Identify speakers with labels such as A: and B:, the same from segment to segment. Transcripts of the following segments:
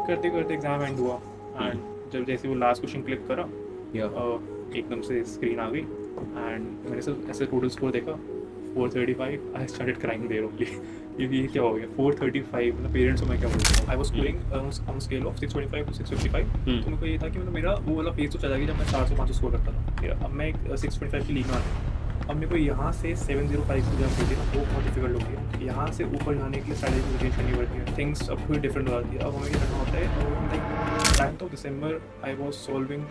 A: करते करते exam and हुआ एंड जब जैसे वो लास्ट क्वेश्चन क्लिक करा एकदम से स्क्रीन आ गई एंड मैंने सिर्फ ऐसे टोटल स्कोर देखा 435. I started crying there only क्योंकि ये क्या हो गया 435. मतलब पेरेंट्स को मैं क्या बोलूँ, आई was scoring on scale of 625 to 655. तो मेरे को ये था कि मतलब मेरा वो वाला फेज तो चला गया जब मैं 400-500 स्कोर करता था. अब मैं एक 625 की लीग में आता हूँ. अब मेरे को यहाँ से 705 की जब होती है ना वो बहुत डिफिकल्ट होती है. यहाँ से ऊपर जाने के लिए स्ट्रैटेजी चेंज करनी पड़ती है. थिंग्स अब थोड़ी डिफरेंट हो जाती है. अब हमें क्या करना होता है, like 10th of December I was solving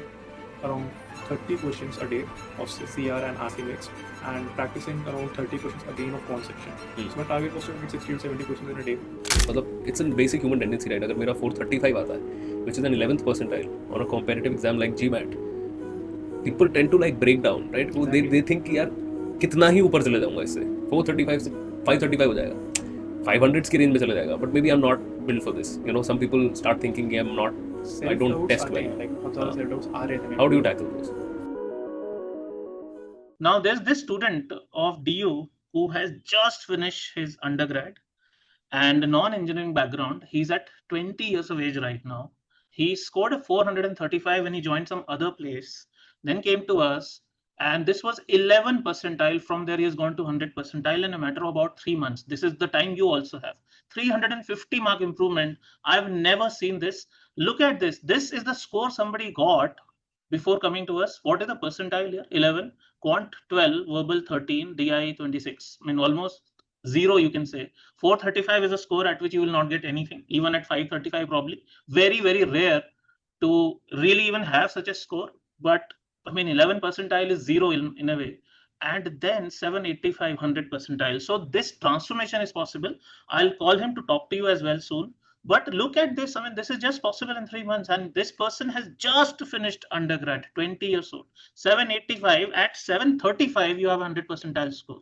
A: around 30 questions a day of CR and RC mixed and practicing around 30 questions again of quant section. So my target was to get 60 to 70 questions in a day.
B: मतलब it's a basic human tendency, right? अगर मेरा 435 आता है, which is an 11th percentile on a competitive exam like GMAT, people tend to like break down, right? Exactly. They think कि यार कितना ही ऊपर चले जाऊंगा इससे, 435 से 535 हो जाएगा, 500s की रेंज में चले जाएगा. But maybe I'm not built for this. You know, some people start thinking I'm not. I don't test well. How do you tackle those?
C: Now there's this student of DU who has just finished his undergrad and non-engineering background. He's at 20 years of age right now. He scored a 435 when he joined some other place, then came to us, and this was 11 percentile. From there he has gone to 100 percentile in a matter of about 3 months. This is the time you also have. 350 mark improvement. I've never seen this. Look at this. This is the score somebody got before coming to us. What is the percentile here? 11, quant 12, verbal 13, DI 26. I mean, almost zero, you can say. 435 is a score at which you will not get anything, even at 535 probably. Very, very rare to really even have such a score. But I mean, 11 percentile is zero in a way. And then 785, 100 percentile. So this transformation is possible. I'll call him to talk to you as well soon. But look at this. I mean, this is just possible in 3 months. And this person has just finished undergrad, 20 years old. 785 at 735, you have 100 percentile score.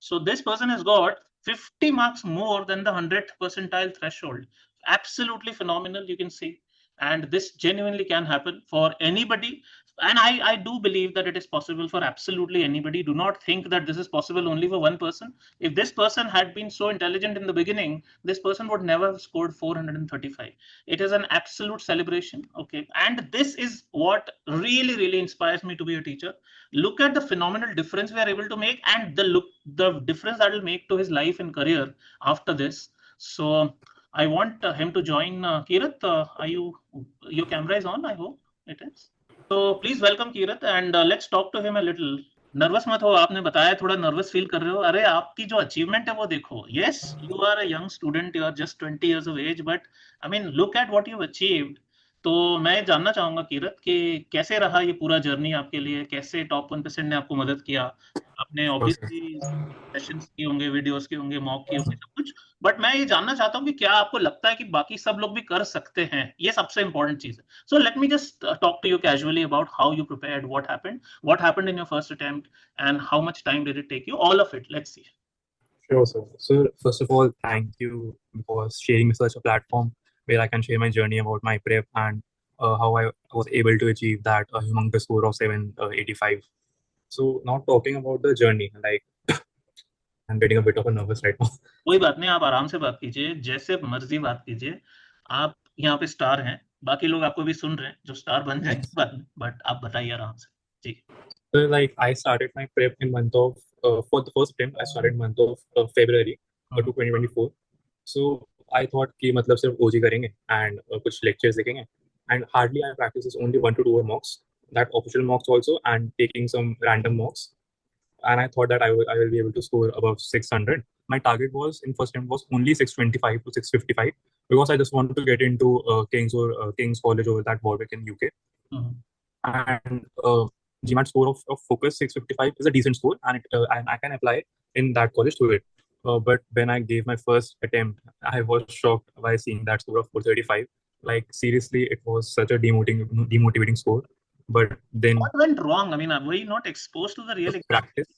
C: So this person has got 50 marks more than the 100 percentile threshold. Absolutely phenomenal, you can see. And this genuinely can happen for anybody. And I do believe that it is possible for absolutely anybody. Do not think that this is possible only for one person. If this person had been so intelligent in the beginning, this person would never have scored 435. It is an absolute celebration. Okay. And this is what really, really inspires me to be a teacher. Look at the phenomenal difference we are able to make, and the difference that will make to his life and career after this. So I want him to join. Keerat, are your camera is on? I hope it is. So please welcome Keerat and let's talk to him a little. Nervous मत हो, आपने बताया थोड़ा nervous feel कर रहे हो. अरे आपकी जो अचीवमेंट है वो देखो. Yes, you are a young student, you are just 20 years of age, but I mean look at what you've achieved. तो मैं जानना चाहूंगा कीरत कि कैसे रहा ये पूरा जर्नी आपके लिए, कैसे टॉप 1% ने आपको मदद किया. आपने ऑब्वियसली सेशंस किए होंगे, वीडियोस किए होंगे, मॉक किए होंगे, सब कुछ. बट मैं ये जानना चाहता हूँ कि क्या आपको लगता है कि बाकी सब लोग भी कर सकते हैं. ये सबसे इंपॉर्टेंट चीज है. So let me just talk to you casually about how you prepared, what happened in your first attempt, and how much time did it take you. All of it, let's see.
D: Sure, sir. So first of all, thank you for sharing such a platform where I can share my journey about my prep and how I was able to achieve that humongous score of 785. So now talking about the journey, like I'm getting a bit of a nervous right now.
C: कोई बात नहीं, आप आराम से बात कीजिए, जैसे मर्जी बात कीजिए. आप यहाँ पे स्टार हैं, बाकी लोग आपको भी सुन रहे हैं जो स्टार बन जाएंगे बाद में, बट आप बताइए आराम से. जी.
D: So like I started my prep in month of for the first attempt I started month of February to 2024. So I thought कि मतलब सिर्फ OG करेंगे and कुछ lectures देखेंगे, and hardly I practice only 1 to 2 mocks, that official mocks also, and taking some random mocks, and I thought that I will be able to score above 600. My target was in first attempt was only 625 to 655 because I just wanted to get into King's College over that Warwick in UK. And GMAT score of focus 655 is a decent score, and I can apply in that college to it. But when I gave my first attempt, I was shocked by seeing that score of 435. Like seriously, it was such a demotivating score. But then
C: what went wrong? I mean, were you not exposed to the real
D: practice?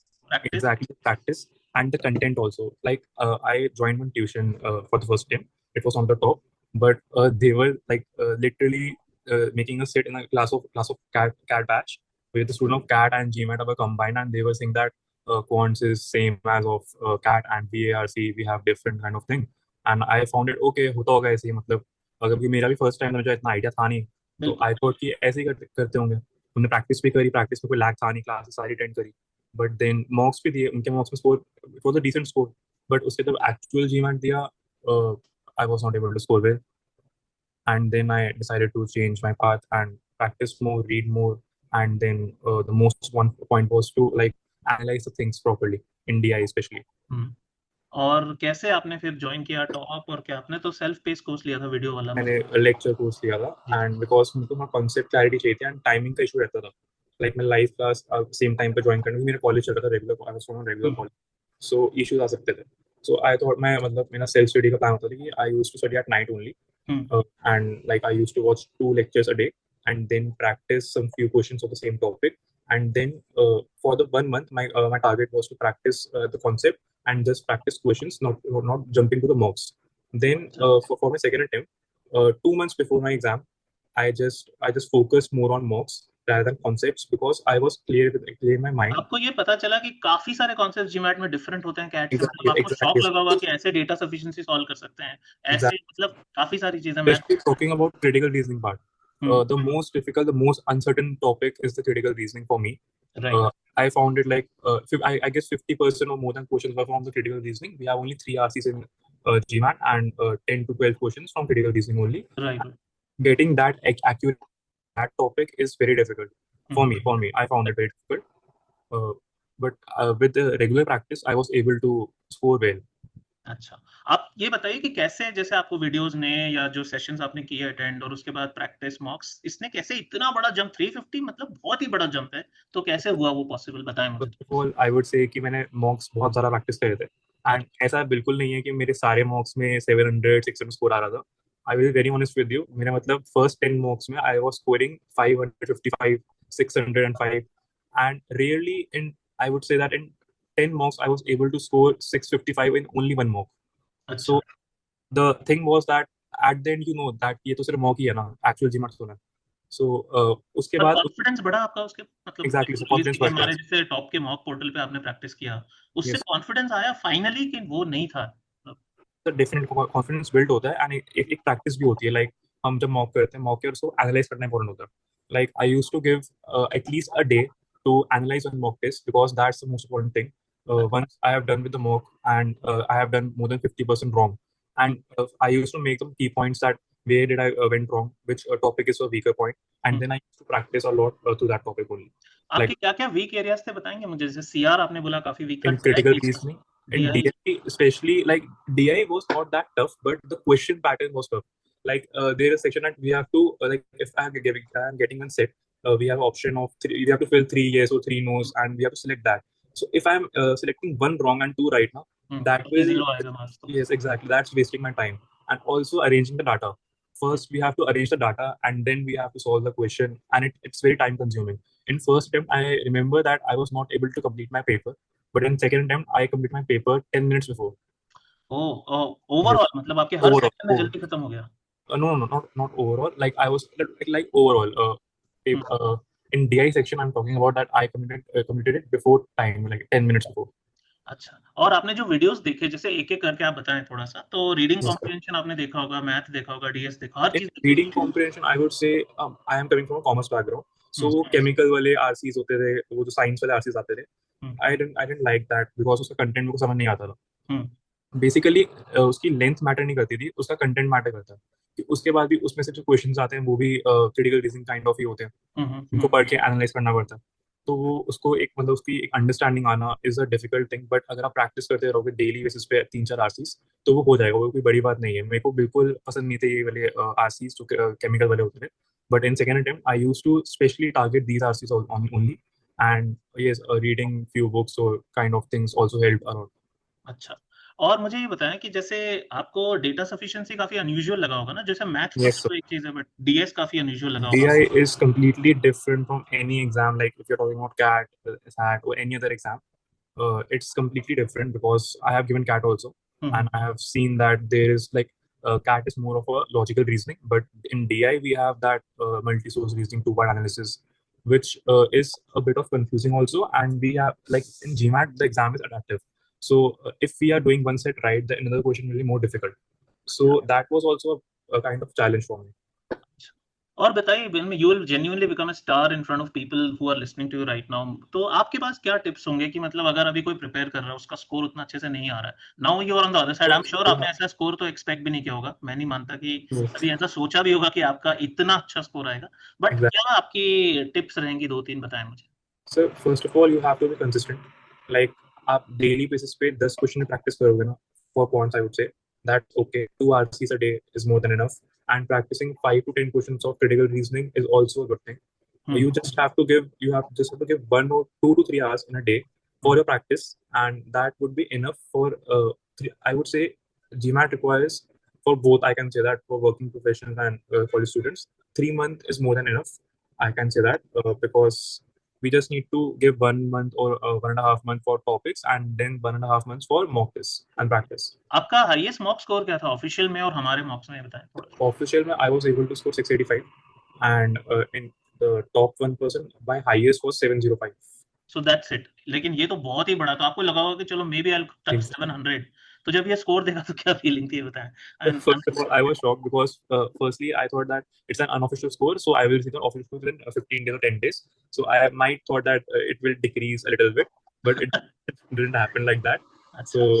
D: Exactly, practice and the content also. Like I joined one tuition for the first time. It was on the top, but they were like literally making us sit in a class of CAT batch where the student of CAT and GMAT were combined, and they were saying that quants is same as of CAT and VARC. We have different kind of thing. And I found it okay, होता होगा ऐसे ही, मतलब अगर कि मेरा भी first time था, मुझे इतना आइडिया था नहीं, तो
C: बिल्कुल।
D: आई थॉट कि ऐसे ही करते होंगे। उन्होंने प्रैक्टिस भी करी, प्रैक्टिस में कोई लैग था नहीं, क्लासेस सारी अटेंड करी, बट देन मॉक्स भी दिए, उनके मॉक्स में score it was a decent score, but उसके जब एक्चुअल जीमैट दिया I was not able to score well, and then I decided to change my path and practice more, read more, and then the most one point was to like analyze the things properly in DI especially.
C: और कैसे आपने फिर join किया top, और क्या आपने तो self pace course लिया था वीडियो वाला?
D: मैंने लेक्चर कोर्स लिया था एंड बिकॉज मुझको वहाँ कॉन्सेप्ट क्लैरिटी चाहिए थी एंड टाइमिंग का इशू रहता था, लाइक मैं लाइव क्लास सेम टाइम पे ज्वाइन करने, मेरा कॉलेज चल रहा था regular, I was from regular college, so issues आ सकते थे। सो आई थॉट मैं मतलब मेरा सेल्फ स्टडी का प्लान होता था कि I used to study at night only, and like I used to watch 2 lectures a day and then practice some few questions of the same topic, and then for the 1 month my target was to practice the concept and just practice questions, not jumping to the mocks. Then for my second attempt, 2 months before my exam, I just focused more on mocks rather than concepts because I was clear in my mind.
C: आपको ये पता चला कि काफी सारे concept GMAT में different होते हैं कैट से,
D: Exactly,
C: मतलब आपको शॉक
D: exactly,
C: लगा होगा कि ऐसे डेटा सफिशिएंसी सॉल्व कर सकते हैं, ऐसे
D: exactly.
C: मतलब काफी सारी चीजें math.
D: Especially talking about critical reasoning part. The most difficult, the most uncertain topic is the critical reasoning for me.
C: Right.
D: I found it like I guess 50% or more than questions were from the critical reasoning. We have only 3 RCs in GMAT and 10 to 12 questions from critical reasoning only.
C: Right.
D: Getting that accurate that topic is very difficult for me. For me, I found it very difficult. But with the regular practice, I was able to score well.
C: अच्छा, आप ये बताइए कि कैसे, जैसे आपको videos ने या जो सेशंस आपने किए अटेंड और उसके बाद प्रैक्टिस मॉक्स, इसने कैसे इतना बड़ा जंप, 350 मतलब बहुत ही बड़ा जंप है, तो कैसे हुआ वो पॉसिबल, बताएं मुझे।
D: First of all I would say कि मैंने मॉक्स बहुत ज़्यादा प्रैक्टिस करे थे एंड ऐसा बिल्कुल नहीं है कि मेरे सारे मॉक्स में 700 600 स्कोर आ रहा था। I will very honest with you, मेरा मतलब फर्स्ट 10 मॉक्स में आई was scoring 555 605 and rarely in I would say that in 10 mocks I was able to score 655 in only one mock. So the thing was that at the end you know that ये तो सिर्फ mock ही है ना, actual GMAT तो है। So उसके बाद
C: confidence बढ़ा आपका उसके, मतलब
D: exactly, so confidence बढ़
C: हमारे
D: गया।
C: जैसे टॉप के मॉक पोर्टल पे आपने प्रैक्टिस किया, उससे
D: Yes.
C: कॉन्फिडेंस आया फाइनली कि वो नहीं था?
D: डेफिनेट कॉन्फिडेंस बिल्ड होता है एंड एक प्रैक्टिस भी होती है, लाइक हम जब मॉक करते हैं मॉक के उसको एनालाइज करना इंपॉर्टेंट होता है। Like I used to give at least a day to analyse one mock test because that's the most important thing. once I have done with the mock and I have done more than 50% wrong, and I used to make some key points that where did I went wrong, which topic is a weaker point, and then I used to practice a lot to that topic only.
C: आपके
D: Like
C: क्या क्या weak areas थे बताएंगे मुझे? जैसे CR आपने बोला काफी वीक था,
D: in critical reasoning, in
C: DI?
D: DI especially, like DI was not that tough, but the question pattern was tough. Like there is a section that we have to like if I am getting one set, we have option of we have to fill 3 yes or 3 no's, and we have to select that. So if I'm selecting one wrong and 2 right now, that will
C: zero आएगा marks तो।
D: yes exactly, that's wasting my time. And also arranging the data. First we have to arrange the data and then we have to solve the question, and it's very time consuming. In first attempt I remember that I was not able to complete my paper, but in second attempt I complete my paper 10 minutes before.
C: Overall मतलब आपके हर
D: Overall,
C: section में जल्दी खत्म हो गया?
D: no, not overall. Like I was like overall. In DI section, I'm talking about that I completed it before time, like 10 minutes before.
C: अच्छा, और आपने जो वीडियोस देखे, जैसे एक एक करके आप बताएं थोड़ा सा, तो रीडिंग
D: Yes, sir.
C: कॉम्प्रिहेंशन आपने देखा होगा, मैथ देखा होगा, डीएस देखा, हर
D: In
C: चीज
D: reading comprehension, I would say I am coming from a commerce background, so वो chemical वाले RCs होते थे, वो जो science वाले RCs आते थे, I didn't like that because उसका content मेरे को समझ नहीं आता था। बेसिकली उसकी लेंथ मैटर नहीं करती थी, उसका कंटेंट मैटर करता है कि उसके बाद भी उसमें से जो क्वेश्चंस आते हैं वो भी क्रिटिकल रीजनिंग काइंड ऑफ ही होते हैं, उनको पढ़ के एनालाइज करना पड़ता है। तो वो उसको एक मतलब उसकी एक अंडरस्टैंडिंग आना is a difficult thing, but अगर आप प्रैक्टिस करते रहोगे डेली बेसिस पे 3 4 आरसीज तो वो हो जाएगा, वो कोई बड़ी बात नहीं है। मेरे को बिल्कुल पसंद नहीं थे ये वाले आरसीज जो केमिकल वाले होते थे, but in second attempt I used to specially target these RCs only, and yes, reading few books or kind of things also helped a lot.
C: अच्छा, और मुझे ये बताएं कि जैसे आपको डेटा सफिशिएंसी काफी अनयूजुअल लगा होगा ना, जैसे मैथ
D: Yes,
C: तो
D: sir.
C: एक चीज है, बट डीएस काफी अनयूजुअल लगा होगा।
D: DI is completely different from any exam. Like if you're talking about CAT, SAT, or any other exam, it's completely different because I have given CAT also, and I have seen that there is like CAT is more of a logical reasoning, but in DI we have that multi-source reasoning, two-part analysis, which is a bit of confusing also. And we have like in GMAT the exam is adaptive, so if we are doing one set right, the another question will be more difficult. So that was also a kind of challenge for me.
C: और बताइए, you will genuinely become a star in front of people who are listening to you right now. तो आपके पास क्या tips होंगे कि मतलब अगर अभी कोई प्रिपेयर कर रहा है, उसका स्कोर उतना अच्छे से नहीं आ रहा है, now you are on the other side, I am sure आपने ऐसा स्कोर तो एक्सपेक्ट भी नहीं किया होगा, मैं नहीं मानता कि अभी ऐसा सोचा भी होगा कि आपका इतना अच्छा स्कोर आएगा, बट
D: Exactly.
C: क्या आपकी टिप्स रहेंगी, 2-3 बताएं मुझे.
D: So first of all, you have to be consistent. Like आप daily basis पे 10 क्वेश्चन practice करोगे ना, for quants I would say that's okay. 2 RCs a day is more than enough. And practicing 5 to 10 questions of critical reasoning is also a good thing. You just have to give 1 or 2 to 3 hours in a day for your practice, and that would be enough for I would say GMAT requires for both. I can say that for working professionals and college students, 3 months is more than enough. I can say that because we just need to give 1 month or 1.5 months for topics, and then 1.5 months for mock tests and practice.
C: आपका highest mock score क्या था official में और हमारे मॉक्स में, बताएं थोड़ा.
D: Official में I was able to score 685, and in the top 1% my highest was 705.
C: So that's it. लेकिन ये तो बहुत ही बड़ा, तो आपको लगा होगा कि चलो मे बी आई टच 700, तो जब ये स्कोर देखा तो क्या फीलिंग थी, बताएं.
D: First of all, I was shocked because firstly I thought that it's an unofficial score, so I will receive an official score within 15 days or 10 days. So I might thought that it will decrease a little bit, but it didn't happen like that. So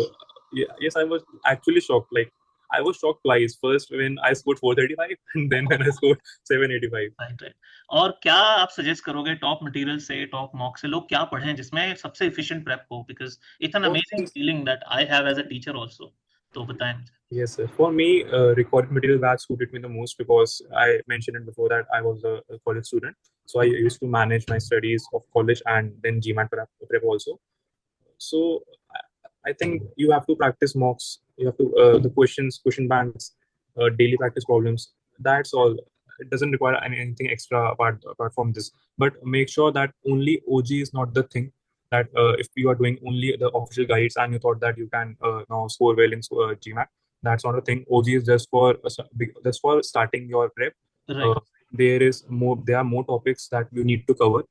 D: yes, I was actually shocked. Like I was shocked twice. First when I scored 435, and then when I scored 785.
C: Right. और क्या आप suggest करोगे top material से, top mock से लोग क्या पढ़ें जिसमें सबसे एफिशिएंट प्रेप हो, because it's an amazing feeling that I have as a teacher also, तो बताएं मुझे.
D: Yes, sir. For me, recorded material batch suited me the most because I mentioned it before that I was a college student. So I used to manage my studies of college and then GMAT prep also. So I think you have to practice mocks. You have to the question banks, daily practice problems. That's all. It doesn't require anything extra apart from this. But make sure that only OG is not the thing. That if you are doing only the official guides and you thought that you can now score well in GMAT, that's not a thing. OG is just for starting your prep.
C: Right.
D: There are more topics that you need to cover.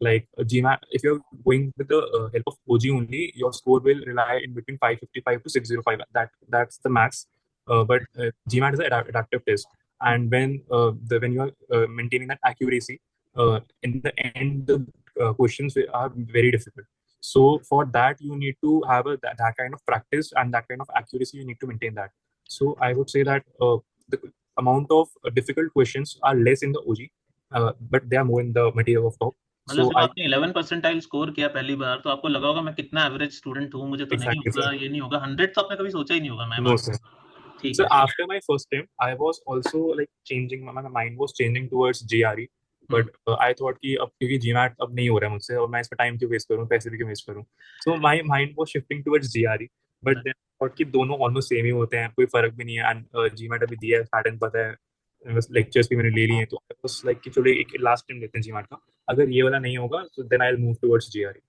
D: Like GMAT, if you're going with the help of OG only, your score will rely in between 555 to 605. That's the max. But GMAT is an adaptive test, and when you are maintaining that accuracy, in the end the questions are very difficult. So for that you need to have that kind of practice and that kind of accuracy. You need to maintain that. So I would say that the amount of difficult questions are less in the OG, but they are more in the material of top.
C: मतलब जब आपने 11 percentile score किया पहली बार, तो आपको लगा होगा मैं कितना एवरेज स्टूडेंट हूँ, मुझे तो नहीं होगा, ये नहीं होगा, 100 तो आपने कभी सोचा ही नहीं होगा. मैं
D: No, sir.
C: ठीक
D: So
C: है.
D: after my first attempt, I was also like changing. My mind was changing towards GRE, but I thought कि अब क्योंकि GMAT अब नहीं हो रहा है मुझसे और मैं इस पे टाइम क्यों वेस्ट करूँ, पैसे भी क्यों वेस्ट करूँ. So my mind was shifting towards GRE, but then I thought कि दोनों almost same ही होते हैं, कोई फर्क भी नहीं है. And GMAT अभी दिया है, पैटर्न पता है, बस लेक्चर्स भी मैंने ले लिए हैं, तो I was like कि चलो एक लास्ट टाइम लेते हैं GMAT का. अगर ये वाला नहीं होगा, so then I'll move towards GRE.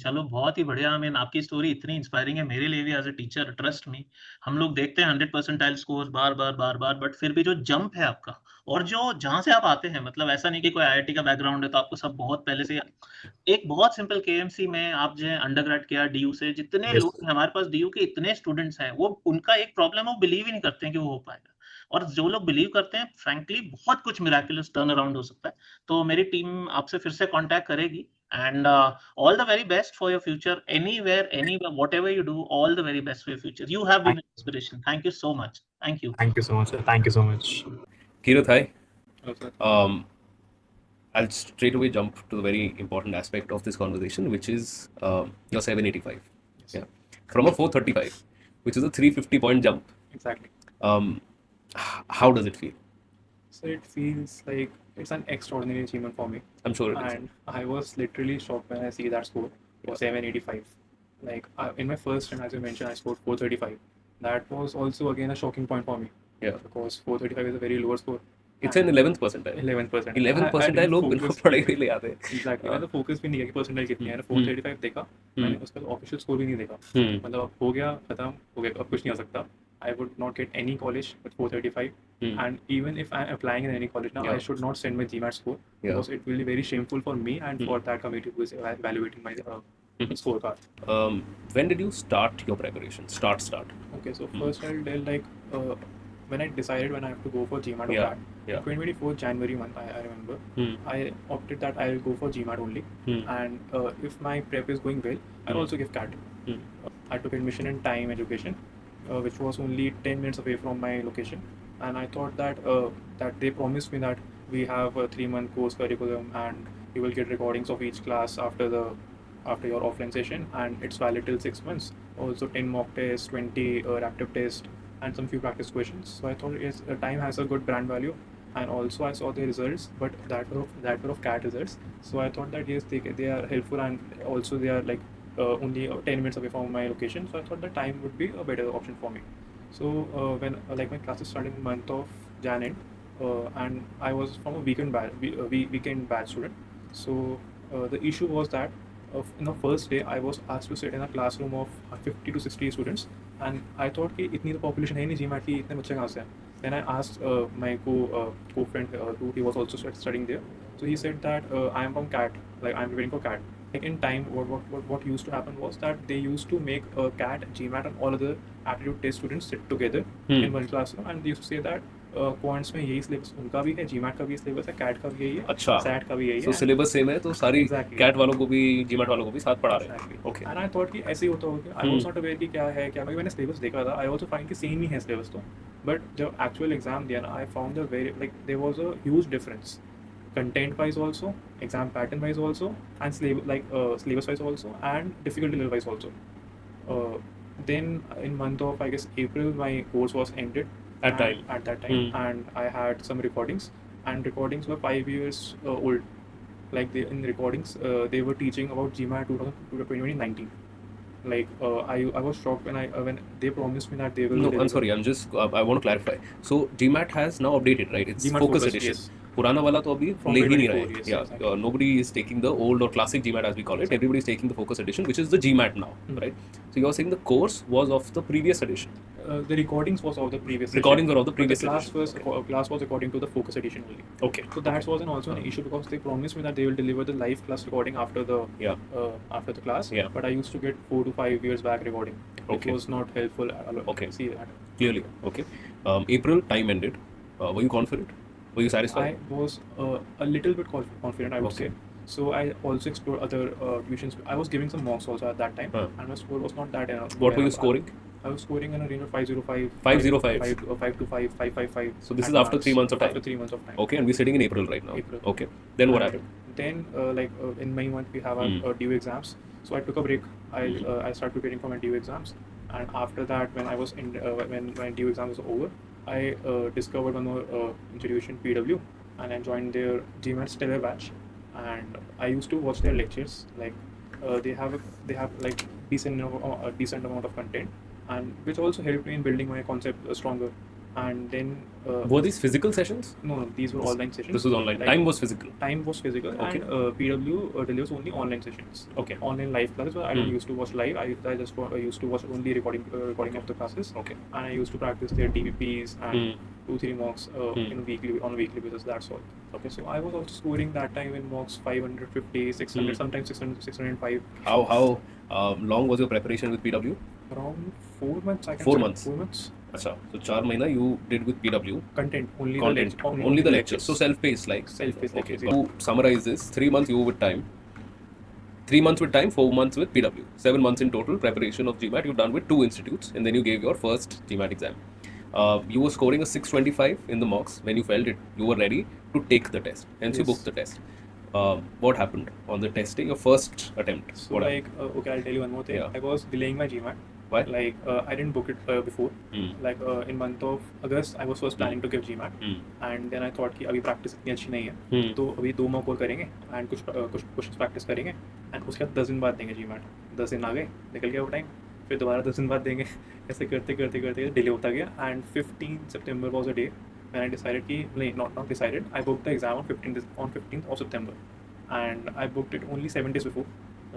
C: चलो बहुत ही बढ़िया. मैं आपकी स्टोरी इतनी इंस्पायरिंग है मेरे लिए भी as a teacher, trust me. हम लोग देखते हैं 100 परसेंटाइल स्कोर बार बार, बट फिर भी जो जंप है आपका, और जो जहां से आप आते हैं, मतलब ऐसा नहीं कि कोई आईआईटी का बैकग्राउंड है तो आपको सब बहुत पहले से. एक बहुत सिंपल केएमसी में आप जो अंडरग्रेड किया डीयू से, जितने लोग हैं हमारे पास डीयू के इतने स्टूडेंट्स हैं, वो उनका एक प्रॉब्लम है, वो बिलीव ही नहीं करते हैं कि वो हो पाएगा. और जो लोग बिलीव करते हैं, फ्रैंकली बहुत कुछ मिराकुलस टर्न अराउंड हो सकता है. तो मेरी टीम आपसे फिर से कांटेक्ट करेगी. And all the very best for your future, anywhere, whatever you do, all the very best for your future. You have been an inspiration. Thank you so much. Thank you.
D: Thank you so much, sir. Thank you so much.
B: Kirat, hi.
A: Okay.
B: I'll straight away jump to the very important aspect of this conversation, which is your 785.
A: Yes.
B: Yeah. From a 435, which is a 350 point jump.
A: Exactly.
B: How does it feel?
A: So it feels like it's an extraordinary achievement for me.
B: I'm sure it is.
A: And I was literally shocked when I see that score for 785. Like in my first run, as you mentioned, I scored 435. That was also again a shocking point for me.
B: Yeah.
A: Because 435 is a very lower score.
B: It's an 11th percentile.
A: 11%.
B: 11th percentile लोग बिल्कुल पढ़े हुए ले आते हैं.
A: Exactly. मैंने focus भी नहीं किया कि परसेंटाइल कितनी है. 435 देखा, मैंने उसका ऑफिशियल स्कोर भी नहीं देखा. मतलब अब हो गया, खत्म हो गया, अब कुछ नहीं हो सकता. I would not get any college with 435. And even if I'm applying in any college now, I should not send my GMAT score because it will be very shameful for me and for that committee who is evaluating my scorecard.
B: When did you start your preparation? Start.
A: Okay, so first I'll tell like when I decided when I have to go for GMAT or
B: Yeah,
A: CAT,
B: yeah.
A: 2024 January month, I remember, I opted that I'll go for GMAT only. And if my prep is going well, I'll also give CAT. I took admission in time education, which was only 10 minutes away from my location. And I thought that they promised me that we have a 3-month course curriculum and you will get recordings of each class after your offline session, and it's valid till 6 months. Also 10 mock tests, 20 active tests, and some few practice questions. So I thought yes, time has a good brand value, and also I saw the results, but that were of CAT results. So I thought that yes, they are helpful, and also they are like only 10 minutes away from my location. So I thought the time would be a better option for me. So when like my classes started in the month of Jan end, and I was from a weekend batch student. So the issue was that in the first day I was asked to sit in a classroom of 50 to 60 students, and I thought कि इतनी तो population है नहीं GMAT की, इतने बच्चे कहाँ से हैं? Then I asked my co-friend who he was also studying there. So he said that I am from CAT, like I am preparing for CAT. Like in time, what used to happen was that they used to make CAT, GMAT, and all other aptitude test students sit together in one classroom, and they used to say that quants में यही syllabus उनका भी है, GMAT का भी syllabus है, CAT का भी यही है,
B: अच्छा,
A: SAT का भी यही है.
B: तो सिलेबस सेम है, तो सारी
A: Exactly.
B: कैट वालों को भी GMAT वालों को भी साथ पढ़ा रहे हैं.
A: Exactly.
B: Okay.
A: And I thought कि ऐसे ही होता होगा. I was not aware कि क्या है क्या. मैंने सिलेबस देखा था. I also find कि सेम ही है सिलेबस तो. But जब actual exam दिया ना, I found there was a huge difference. Content wise also, exam pattern wise also, and syllabus wise also, and difficulty level wise also. Then in month of I guess April, my course was ended. At that time, and I had some recordings, and recordings were 5 years old. Like in recordings, they were teaching about GMAT 2019. Like I was shocked when they promised me that they will.
B: No,
A: deliver.
B: I'm sorry. I'm just I want to clarify. So GMAT has now updated, right? It's
A: GMAT
B: focus
A: focused,
B: edition.
A: yes.
B: पुराना वाला तो अभी
A: From
B: ले ही नहीं रहा
A: 2024,
B: है.
A: yes,
B: Yeah,
A: exactly.
B: nobody is taking the old or classic GMAT as we call it. Everybody is taking the focus edition, which is the GMAT now, right? So you're saying the course was of the previous edition.
A: The recordings was of the previous.
B: Recordings were of the
A: but
B: previous
A: the class
B: edition.
A: was class was according to the focus edition only.
B: Okay.
A: So that was also an issue because they promised me that they will deliver the live class recording after the after the class.
B: Yeah.
A: But I used to get 4 to 5 years back recording.
B: Okay.
A: It was not helpful.
B: Okay.
A: See that.
B: Clearly. Okay. April time ended. Were you confident? Were you satisfied?
A: I was a little bit confident, I would
B: Okay.
A: say. So I also explored other tuitions. I was giving some mocks also at that time, and my score was not that enough.
B: What were you scoring?
A: I was scoring in a range of 505,
B: 505.
A: 5 to 5, 555.
B: So this is after 3 months of time.
A: After 3 months of time.
B: Okay, and we're sitting in April right now.
A: April.
B: Okay. Then what happened?
A: Then in May month we have our DU exams. So I took a break. I started preparing for my DU exams, and after that when I was when my DU exam was over, I discovered one more institution, PW, and I joined their GMAT Stellar batch. And I used to watch their lectures. Like they have like decent amount of content, and which also helped me in building my concept stronger. And then
B: Were these physical sessions?
A: no, these were online sessions.
B: This was online.
A: Like,
B: Time was physical.
A: Time was physical,
B: Okay.
A: and PW delivers only online sessions.
B: Okay.
A: Online live classes. But I don't used to watch live. I just used to watch only recording of the classes.
B: Okay.
A: And I used to practice their DVPs and 2-3 mocks on a weekly basis. That's all. Okay. So I was also scoring that time in mocks 550, 600, sometimes 600, 605.
B: How long was your preparation with PW?
A: Around 4 months. I can
B: 4
A: say.
B: months.
A: 4 months.
B: Acha. So 4 months you did with PW.
A: Content only.
B: Content. Only the lectures. So self-paced like.
A: Self-paced
B: Okay.
A: lectures,
B: To summarize this, 3 months you were with time. 3 months with time, 4 months with PW. 7 months in total preparation of GMAT. You've done with 2 institutes, and then you gave your first GMAT exam. You were scoring a 625 in the mocks when you felt it. You were ready to take the test. Hence you
A: Yes.
B: booked the test. What happened on the test day? Your first attempt.
A: So
B: What
A: like okay, I'll tell you one more thing.
B: Yeah.
A: I was delaying my GMAT.
B: Why?
A: Like I didn't book it before. Like in month of August, I was first planning to give GMAT, and then I thought कि अभी practice इतनी अच्छी नहीं है, तो अभी 2 mock और करेंगे and कुछ questions practice करेंगे, and उसके बाद 10 दिन बाद देंगे GMAT. 10 दिन आ गए, निकल गया वो टाइम, फिर दोबारा 10 दिन बाद देंगे. ऐसे करते करते डिले होता गया, and 15 September was a day when I decided कि नहीं, not decided. I booked the exam on 15th of September, and I booked it only 7 days before,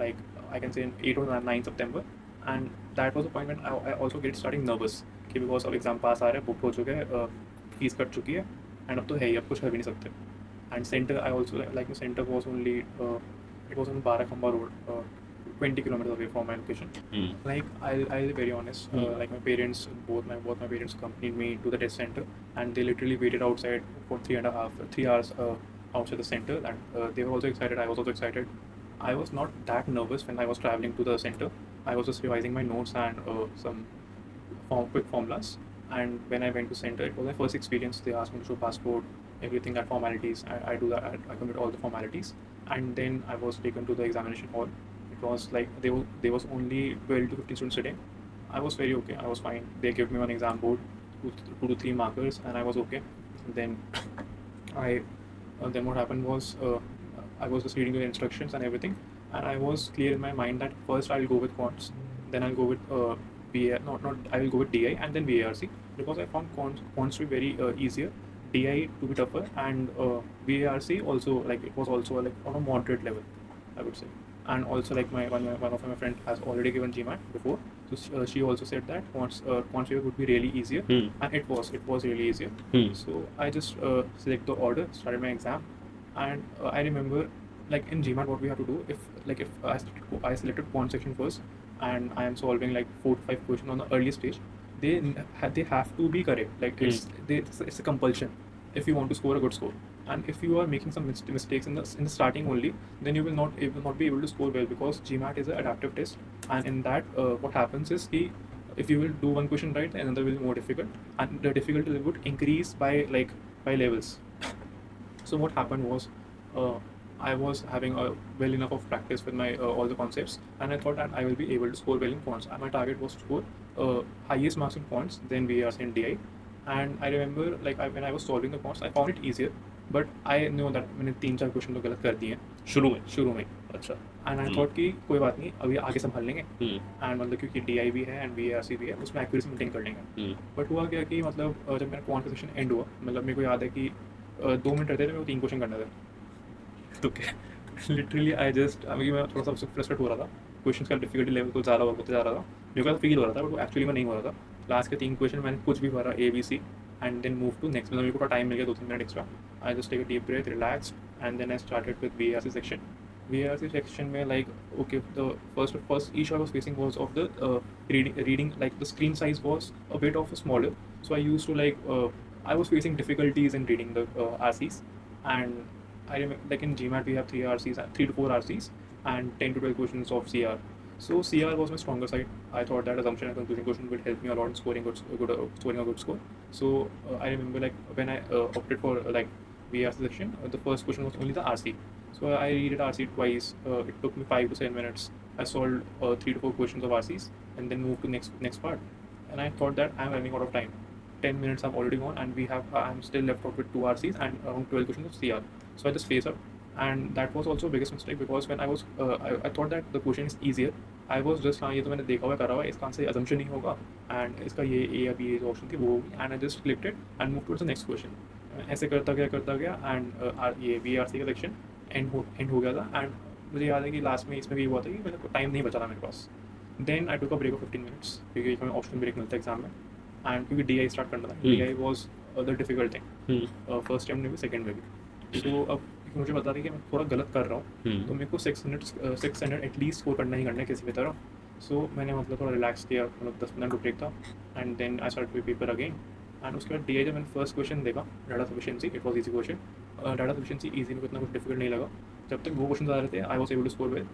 A: like I can say in 8 or 9 September. And that was a point when I also get starting nervous कि because अब exam pass आ रहा है, booked हो चुके हैं, fees cut चुकी है, and अब तो है ही, अब कुछ कर भी नहीं सकते. And center, I also like my center was only it was on Barakhamba Road, 20 kilometers away from my location. Like I'll be very honest. Like my parents, both my parents accompanied me to the test center, and they literally waited outside for 3 hours outside the center, and they were also excited. I was also excited. I was not that nervous when I was traveling to the center. I was just revising my notes and some quick formulas. And when I went to center, it was my first experience. They asked me to show passport, everything, that formalities. I do that. I commit all the formalities, and then I was taken to the examination hall. It was like there was only 12 to 15 students sitting. I was very okay. I was fine. They gave me one exam board, 2 to 3 markers, and I was okay. Then I then what happened was I was just reading the instructions and everything, and I was clear in my mind that first I'll go with quants, then I'll go with not I will go with DI and then VARC, because I found quants to be very easier, DI to be tougher, and VARC also, like it was also like on a moderate level, I would say. And also like one of my friend has already given GMAT before, so she also said that quants paper would be really easier, and it was really easier. So I just select the order, started my exam, and I remember like in GMAT what we have to do, if I selected quant section first, and I am solving like 4 to 5 questions on the early stage, they have to be correct. Like it's a compulsion if you want to score a good score. And if you are making some mistakes in the starting only, then you will not be able to score well, because GMAT is an adaptive test, and in that what happens is if you will do one question right, another will be more difficult, and the difficulty level would increase by levels. So what happened was, I was having well enough of practice with my all the concepts, and I thought that I will be able to score well in quants. And my target was to score highest marks in quants, then VARC and DI. And I remember like when I was solving the quants, I found it easier, but I know that मैंने 3-4 question तो गलत कर दिए हैं शुरू में. अच्छा. And I thought कि कोई बात नहीं, अभी आगे संभाल लेंगे. And मतलब क्योंकि DI भी है and VARC भी है, उसमें एक्यूरेसी मेंटेन कर लेंगे. बट हुआ क्या कि मतलब जब मेरा क्वांट सेक्शन एंड हुआ, मतलब मेरे को याद है कि 2 मिनट रहते थे, मेरे को 3 क्वेश्चन करना था. तो लिटरली अभी मैं थोड़ा सा फ्रस्ट्रेट हो रहा था, क्वेश्चन का डिफिकल्टी लेवल कुछ ज़्यादा होते जा रहा था, मेरे को फील हो रहा था, बट वो एक्चुअली में नहीं हो रहा था. लास्ट के 3 क्वेश्चन मैंने कुछ भी भरा ABC, and then move to next. मेरे को थोड़ा टाइम मिल गया, 2-3 minute extra. I just take a deep breath, relaxed, and then I started with VARC section. VARC section में like okay, the first issue I was facing was of the reading, like the screen size was a bit of smaller, so I used to I was facing difficulties in reading the RCs. And I remember like in GMAT we have 3 to 4 RCs and 10 to 12 questions of CR. So CR was my stronger side. I thought that assumption and conclusion question would help me a lot in scoring a good score. So I remember like when I opted for like VRC section, the first question was only the RC. So I read it RC twice. It took me 5 to 7 minutes. I solved 3 to 4 questions of RCs and then moved to next part. And I thought that I'm running out of time. 10 minutes have already gone, and I'm still left out with 2 RCs and around 12 questions of CR. So I just phased up. And that was also biggest mistake, because when I was I thought that the question is easier. I was just हाँ ये तो मैंने देखा हुआ करा हुआ है, इसका आंसर assumption नहीं होगा, and इसका ये A या B जो ऑप्शन थी वो होगी, and I just clicked it and moved towards the next question. ऐसे करता गया and ये VRC का सेक्शन एंड हो गया था. and मुझे याद है कि लास्ट में इसमें भी हुआ था कि मेरे को टाइम नहीं बचा था मेरे पास. Then I took a break of 15 minutes, क्योंकि हमें ऑप्शन ब्रेक मिलता है एग्जाम में, एंड क्योंकि DI स्टार्ट करना था. DI was the difficult thing, first time में भी सेकेंड में भी. सो अब मुझे बता रही कि मैं थोड़ा गलत कर रहा हूँ, तो मेरे को 600 एटलीस्ट स्कोर करना ही करना है किसी भी तरह. सो मैंने मतलब थोड़ा रिलैक्स किया, मतलब 10 मिनट का ब्रेक था, and then I start with paper again. And उसके बाद DI जब मैंने फर्स्ट क्वेश्चन देखा, data sufficiency, it was easy question. Data sufficiency easy, में इतना कुछ डिफिकल्ट नहीं लगा. जब तक वो क्वेश्चन आ रहे थे, I was able to score well.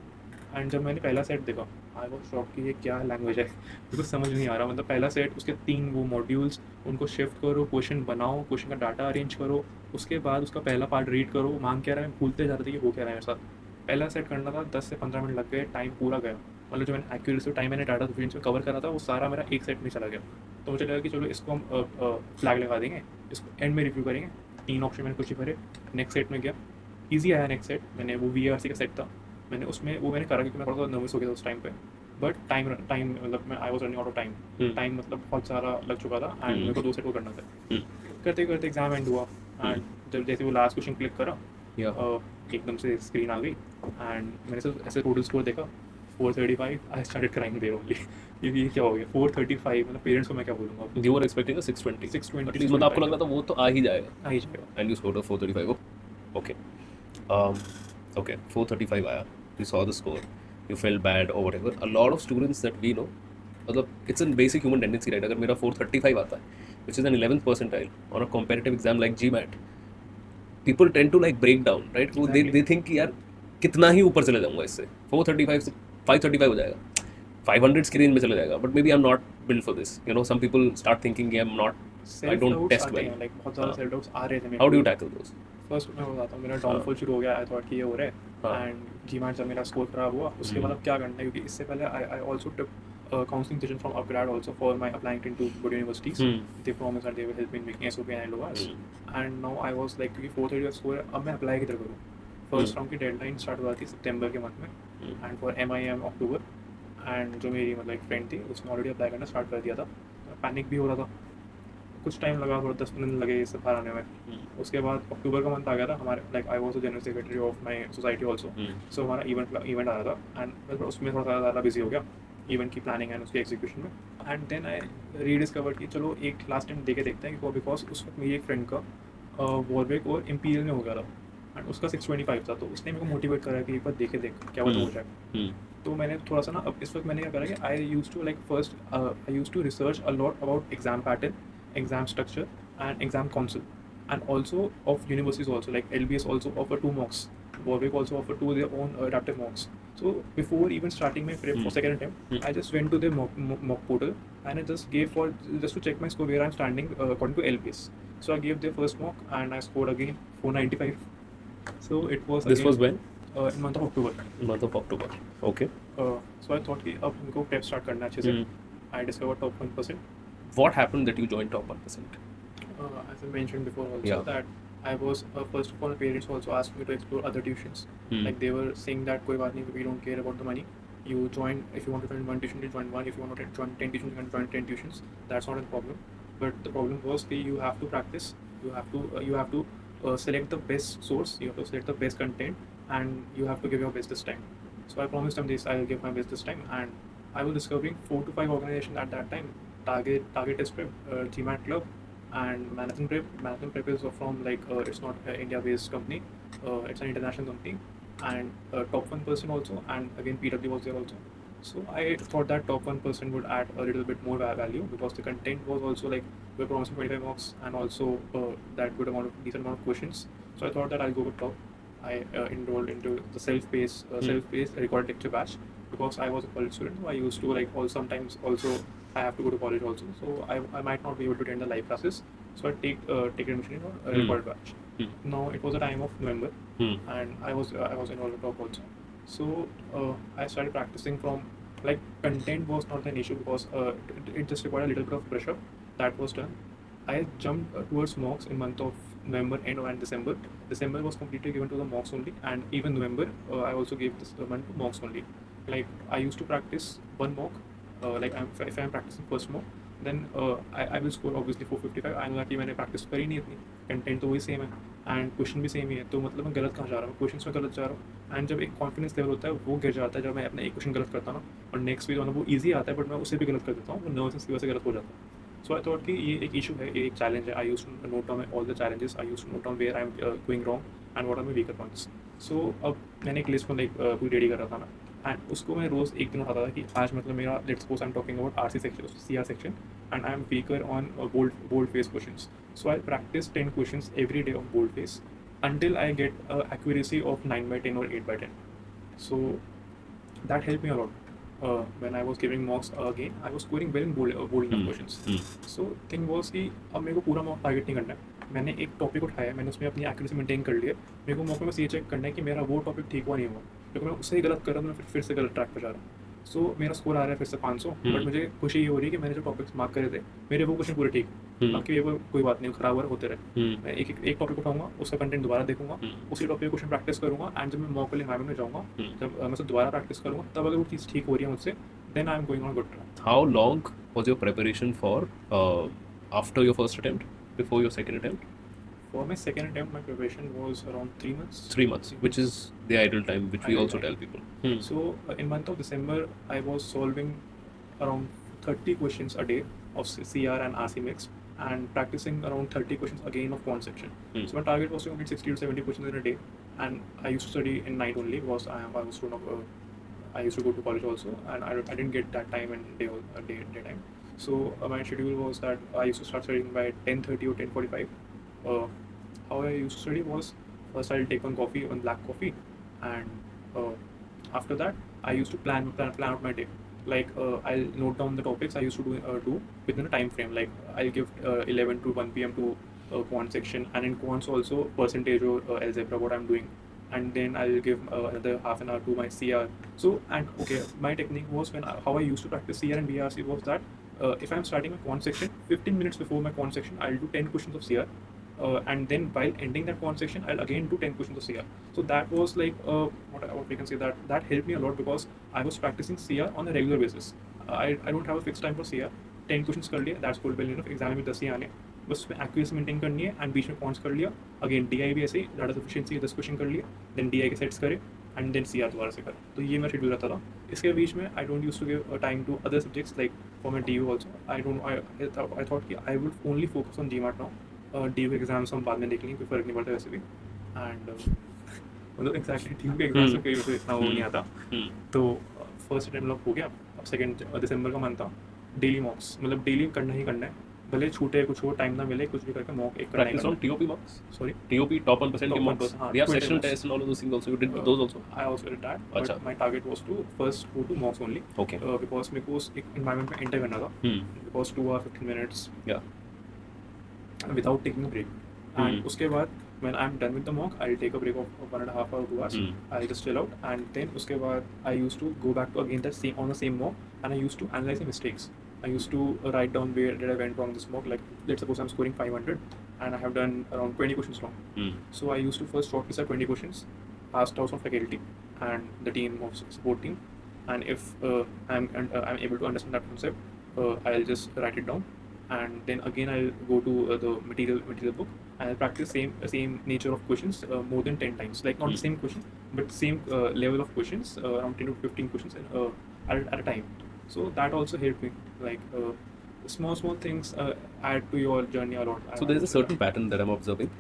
A: And जब मैंने पहला सेट देखा, आई वॉज शॉक कि ये क्या लैंग्वेज है, बिल्कुल समझ नहीं आ रहा. मतलब पहला सेट, उसके 3 वो मॉड्यूल्स, उनको शिफ्ट करो, क्वेश्चन बनाओ, क्वेश्चन का डाटा अरेंज करो, उसके बाद उसका पहला पार्ट रीड करो, मांग क्या रहा है, भूलते जा रहे थे कि वो क्या रहा है मेरे साथ. पहला सेट करना था, 10 से 15 मिनट लग गए, टाइम पूरा गया. मतलब जो मैंने एक्यूरेसी टाइम मैंने डाटा सफिशिएंसी में कवर करा था, वो सारा मेरा एक सेट में चला गया. तो मुझे लगा कि चलो इसको हम फ्लैग लगा देंगे, इसको एंड में रिव्यू करेंगे. 3 ऑप्शन मैंने कुछ ही भरे, नेक्स्ट सेट में गया, ईजी आया नेक्स्ट सेट. मैंने वो VRC का सेट था, मैंने उसमें वो मैंने करा क्योंकि मैं थोड़ा सा नर्वस हो गया था उस टाइम पे. बट टाइम मतलब मैं I was running out of time. Time मतलब बहुत सारा लग चुका था, एंड मेरे को 2 सेट को करना था. करते करते एग्जाम एंड हुआ, एंड जब जैसे वो लास्ट क्वेश्चन क्लिक करा, एकदम से स्क्रीन आ गई, एंड मैंने सिर्फ ऐसे टोटल स्कोर देखा 435. I started crying there only. ये क्या हो गया 435, मतलब पेरेंट्स को मैं क्या बोलूँगा.
B: You were expecting a 620. At least मतलब आपको लग रहा था वो तो आ ही जाएगा. And you scored a 435. Okay. Okay, 435 आया. You saw the score. you felt bad or whatever. A lot of students that we know, मतलब it's a basic human tendency, right? अगर मेरा 435 आता है, which is an 11th percentile on a comparative exam like GMAT, people tend to like break down, right? वो they think कि यार कितना ही ऊपर चले जाऊंगा इससे, 435 से 535 हो जाएगा, 500 की रेंज में चले जाएगा, but maybe I'm not built for this. You know, some people start thinking I'm not, I don't test well.
A: like बहुत ज़्यादा self doubts आ रहे थे मेरे
B: How do you
A: को।
B: tackle those?
A: फर्स्ट मैं बताता हूँ, मेरा डाउनफॉल शुरू हो गया। आई थॉट कि ये हो रहा
B: हाँ।
A: है, एंड जीमैट जब मेरा स्कोर खराब हुआ उसके बाद अब क्या करना है, क्योंकि इससे पहले I also took counseling session from upgrad also for my applying into good universities. They promised that they will help me in making SOP and LORs. And now I was like, क्योंकि 430 score है, अब मैं apply किधर करूँ। First round की deadline start हुआ थी सितंबर के मंथ में, and for MIM October. And जो मेरी मतलब एक फ्रेंड थी उसने ऑलरेडी अप्लाई करना स्टार्ट कर दिया था। पैनिक भी हो रहा था, कुछ टाइम लगा, थोड़ा 10 मिनट लगे इससे बाहर आने में। उसके बाद अक्टूबर का मंथ आ गया था हमारे, like I was the general secretary of my society also. So हमारा इवेंट आ रहा था, एंड उसमें थोड़ा ज़्यादा बिजी हो गया इवेंट की प्लानिंग एंड उसके एग्जीक्यूशन में। एंड देन आई रीडिस्कवर्ड कि चलो एक लास्ट टाइम दे के देखते हैं, बिकॉज उस वक्त मेरी एक फ्रेंड का वॉरबेक और इम्पीरियल में हो गया था, एंड उसका 625 था। तो उसने मेरे को मोटिवेट करा कि एक बार देख क्या बात हो जाए। तो मैंने थोड़ा सा ना, अब इस वक्त मैंने क्या करा कि I used to like first I used to research a lot about exam pattern, exam structure and exam council, and also of universities also, like LBS also offer 2 mocks, Warwick also offer 2 their own adaptive mocks. So before even starting my prep for second attempt, I just went to the mock portal and I just gave for just to check my score where I'm standing according to LBS. So I gave the first mock and I scored again 495. So it was
B: This was when?
A: In month of October.
B: Month of October. Okay.
A: So I thought कि अब इनको prep start करना है अच्छे से। I discovered top 1%.
B: What happened that you joined top 1%?
A: As I mentioned before also,
B: Yeah.
A: that I was first of all, parents also asked me to explore other tuitions. Like they were saying that कोई बात नहीं, we don't care about the money. You join, if you want to join one tuition, you join one. If you want to join 10 tuitions, you can join 10 tuitions. That's not a problem. But the problem was that you have to practice. You have to select the best source. You have to select the best content, and you have to give your best this time. So I promised them this. I will give my best this time, and I was discovering 4 to 5 organizations at that time. Target is Prep, GMAT Club, and Marathon Prep. Marathon Prep is from like it's not an India-based company. It's an international company, and top 1% also, and again PW was there also. So I thought that top 1% would add a little bit more value, because the content was also like we're promising 25 marks and also that decent amount of questions. So I thought that I'll go with top. I enrolled into the self-paced recorded lecture batch, because I was a college student. So I used to like sometimes also I have to go to college also, so I might not be able to attend the live classes. So I take admission in a recorded batch. Now it was a time of November, and I was enrolled at top also. So I started practicing from, like, content was not an issue, because it just required a little bit of pressure. That was done. I jumped towards mocks in month of November and December. December was completely given to the mocks only, and even November I also gave this month to mocks only. Like I used to practice one mock. Like if I'm practicing first mock, then I will score obviously 455. I know that कि मैंने practice करी नहीं इतनी, content तो वही same है, and question भी same ही है, तो मतलब मैं गलत कहाँ जा रहा हूँ, questions में गलत जा रहा हूँ। and जब एक confidence level होता है वो गिर जाता है जब मैं अपना एक question गलत करता हूँ, और next भी जो है वो easy आता है, but मैं उसे भी गलत कर देता हूँ, वो nervousness की वजह से गलत हो जाता है। So I thought कि ये एक issue है, ये एक challenge है। I used to note down all the challenges. I used to note down where I'm going wrong and what are my weaker points. So अब मैंने एक list को like पूरी ready कर रहा था ना, and उसको मैं रोज़ एक दिन उठाता था कि आज मतलब मेरा, let's suppose I'm talking about RC section, CR section, and I'm weaker on bold face questions. So I practice 10 questions every day of bold face until I get accuracy of 9 by 10 or 8 by 10. So that helped me a lot. When I was giving mocks again, I was scoring well in bold enough questions. So thing was कि अब मेरे को पूरा mock target नहीं करना है। मैंने एक टॉपिक उठाया, मैंने उसमें अपनी एक्यूरेसी मेंटेन कर ली है। मेरे को मॉक में बस ये चेक करना है कि मेरा वो टॉपिक ठीक हुआ नहीं हुआ, क्योंकि मैं उससे ही गलत कर रहा हूँ, मैं फिर से गलत ट्रैक पर जा रहा हूँ। सो मेरा स्कोर आ रहा है फिर से 500, बट मुझे खुशी ये हो रही है कि मैंने जो टॉपिक्स मार्क करे थे मेरे वो क्वेश्चन पूरे ठीक, बाकी ये कोई बात नहीं, खराब होते रहे। मैं एक टॉपिक उठाऊंगा, उसका कंटेंट दोबारा देखूंगा, उसी टॉपिक क्वेश्चन प्रैक्टिस करूंगा, एंड जब मैं मॉक वाले एनवायरमेंट में जाऊंगा, जब मैं उसे दोबारा प्रैक्टिस करूंगा, तब अगर वो चीज़ ठीक हो रही है मुझसे, then I'm going on a good track.
B: How long was your preparation for after your first attempt, before your second attempt?
A: For my second attempt, my preparation was around 3 months.
B: 3 months, which is the ideal time, which we
A: Ideal
B: also
A: time.
B: tell people.
A: So in month of December, I was solving around 30 questions a day of CR and RC mix, and practicing around 30 questions again of quant section. So my target was to complete 60 to 70 questions in a day, and I used to study in night only, because I was student of I used to go to college also, and I didn't get that time and day time. So my schedule was that I used to start studying by 10:30 or 10:45. Uh, how I used to study was first I'll take one black coffee, and uh, after that I used to plan out my day. Like I'll note down the topics I used to do within a time frame. Like I'll give 11 to 1 p.m. to quant section, and in quants also percentage or algebra what I'm doing, and then I'll give another half an hour to my CR. So and okay, my technique was how I used to practice CR and BRC was that if I'm starting a quant section, 15 minutes before my quant section, I'll do 10 questions of CR. And then while ending that quant section, I'll again do 10 questions of CR. So that was like what we can say that helped me a lot because I was practicing CR on a regular basis. I don't have a fixed time for CR. 10 questions कर लिए, that's gold well enough. Exam में 10 ही आने, बस उसमें accuracy maintain करनी है and बीच में points कर लिया. अगेन डीआई भी ऐसे ही डाटा सफिशिएंसी 10 क्वेश्चन कर लिए, देन डीआई के सेट्स करे एंड देन सीआर दोबारा से कर. तो ये मेरा शेड्यूल रहता था. इसके बीच में I don't used to give time to other subjects like for my DU also. I thought कि I would only focus on GMAT now. DU exams हम बाद में देख लेंगे, कोई फर्क नहीं पड़ता वैसे भी. एंड मतलब एक्जैक्टली DU के एग्जाम्स में कोई इतना वो नहीं आता. तो फर्स्ट अटेम्प्ट लॉक हो गया. अब सेकेंड दिसंबर का मंथ था. डेली मॉक्स, मतलब डेली करना ही करना है, भले छूटे कुछ हो, टाइम ना मिले, कुछ भी करके मॉक एक करना है.
B: TOP mocks?
A: Sorry,
B: TOP top 1%
A: Top
B: mocks.
A: 1%, हाँ,
B: We have
A: 20
B: session
A: mocks.
B: tests and all of those things also. You did those also?
A: I also did that,
B: अच्छा.
A: but my target was to first go to mocks only.
B: Okay.
A: Because मेरे को उस एक environment में enter करना था. Because 2 hours 15 minutes
B: Yeah.
A: without taking a break. And उसके बाद when I'm done with the mock, I'll take a break of 1.5 or 2 hours. I'll just chill out, and then उसके बाद I used to go back to again on the same mock, and I used to analyze the mistakes. I used to write down where did I went wrong this mock. Like let's suppose I'm scoring 500 and I have done around 20 questions wrong. So I used to first shortlist 20 questions, asked out from faculty and the team of support team, and if I'm able to understand that concept, I'll just write it down, and then again I'll go to the material book and I'll practice same nature of questions more than 10 times. Like not the same question, but same level of questions, around 10 to 15 questions at a time. So that also helped me. Like small things add to your journey a lot.
B: So there is a certain pattern that I'm observing.